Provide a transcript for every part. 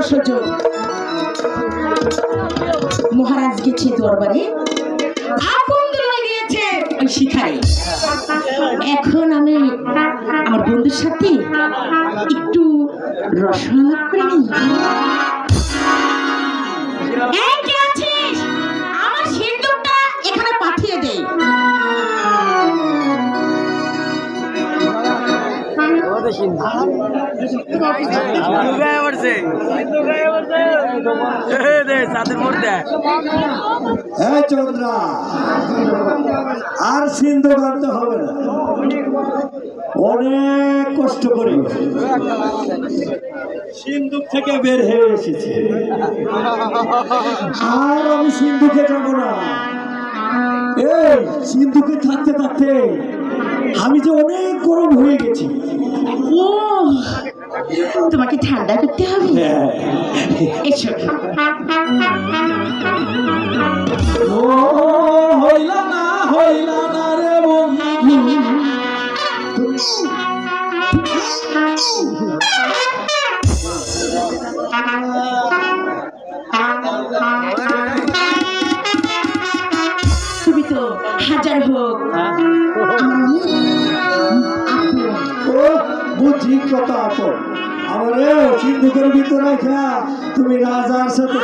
সুযোগ। মহারাজ গেছে দরবারে, আপন দুলাল গিয়েছে ওই শিখারে। এখন আমি আমার বন্ধুর সাথে একটু রসমালাপ করে নিই। এই কে আছিস? আমার সিন্দুকটা এখানে পাঠিয়ে দে। চন্দ্রা, আর সিন্ধুক আনতে হবে না, অনেক কষ্ট করে সিন্ধুক থেকে বের হয়ে এসেছে। আর আমি সিন্ধুকে যাবো না। এই সিন্ধুকে থাকতে থাকতে আমি যে অনেক গরম হয়ে গেছি। ও, তোমাকে ঠান্ডা করতে হবে। এসো। ও হইলা না রে বন্ধু, তুমি তো হাজার হোক ও বুঝি কথা আপন। আমারে সিন্ধুকের ভিতরে রাখা তুমি রাজার সাথে।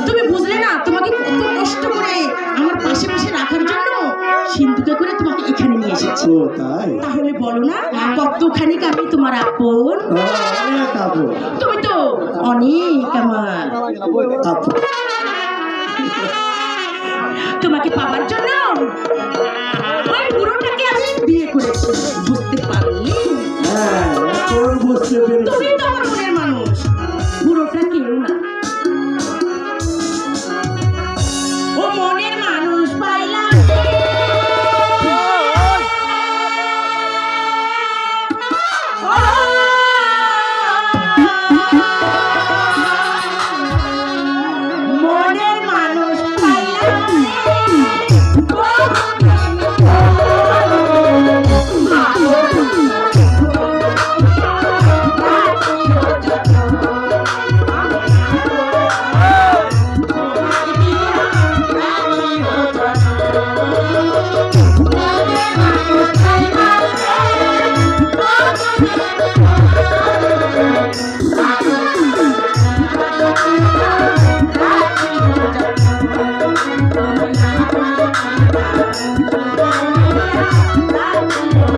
তুমি বুঝলে না, তোমাকে কত কষ্ট করে আমার পাশে পাশে রাখার জন্য সিন্ধুকে করে তোমাকে এখানে নিয়ে এসেছি। তাই তাহলে বলো না কতখানি আমি তোমার আপন। অনেক আপন, তুমি তো অনেক আমার আপন। তোমাকে পাওয়ার জন্য ওই বুড়োটাকে আমি বিয়ে করেছি।